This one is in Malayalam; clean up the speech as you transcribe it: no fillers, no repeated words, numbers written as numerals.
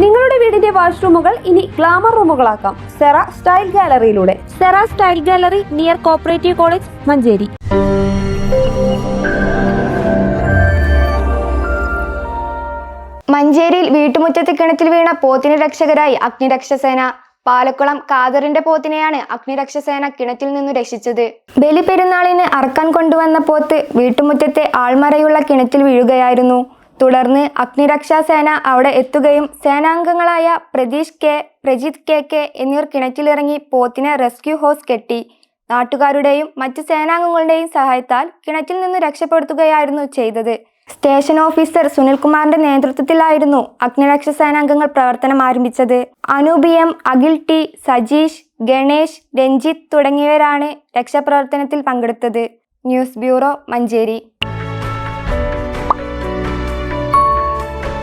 നിങ്ങളുടെ വീടിന്റെ വാഷ്റൂമുകൾ ഇനി ഗ്ലാമർ റൂമുകളാക്കാം സെറ സ്റ്റൈൽ ഗാലറിയിലൂടെ. Sera style gallery near cooperative college, Manjeri. മഞ്ചേരിയിൽ വീട്ടുമുറ്റത്ത് കിണറ്റിൽ വീണ പോത്തിന് രക്ഷകരായി അഗ്നിരക്ഷാസേന. പാലക്കുളം ഖാദറിന്റെ പോത്തിനെയാണ് അഗ്നിരക്ഷാസേന കിണറ്റിൽ നിന്നു രക്ഷിച്ചത്. ബലിപെരുന്നാളിന് അറക്കാൻ കൊണ്ടുവന്ന പോത്ത് വീട്ടുമുറ്റത്തെ ആൾമറയുള്ള കിണറ്റിൽ വീഴുകയായിരുന്നു. തുടർന്ന് അഗ്നിരക്ഷാസേന അവിടെ എത്തുകയും സേനാംഗങ്ങളായ പ്രതീഷ് കെ, പ്രജിത് കെ എന്നിവർ കിണറ്റിലിറങ്ങി പോത്തിനെ റെസ്ക്യൂ ഹോസ് കെട്ടി. നാട്ടുകാരുടെയും മറ്റ് സേനാംഗങ്ങളുടെയും സഹായത്താൽ കിണറ്റിൽ നിന്ന് രക്ഷപ്പെടുത്തുകയായിരുന്നു ചെയ്തത്. സ്റ്റേഷൻ ഓഫീസർ സുനിൽകുമാറിന്റെ നേതൃത്വത്തിലായിരുന്നു അഗ്നിരക്ഷാസേനാംഗങ്ങൾ പ്രവർത്തനം ആരംഭിച്ചത്. അനൂപ് എം, അഖിൽ ടി, സജീഷ്, ഗണേഷ്, രഞ്ജിത്ത് തുടങ്ങിയവരാണ് രക്ഷാപ്രവർത്തനത്തിൽ പങ്കെടുത്തത്. News bureau, Manjeri.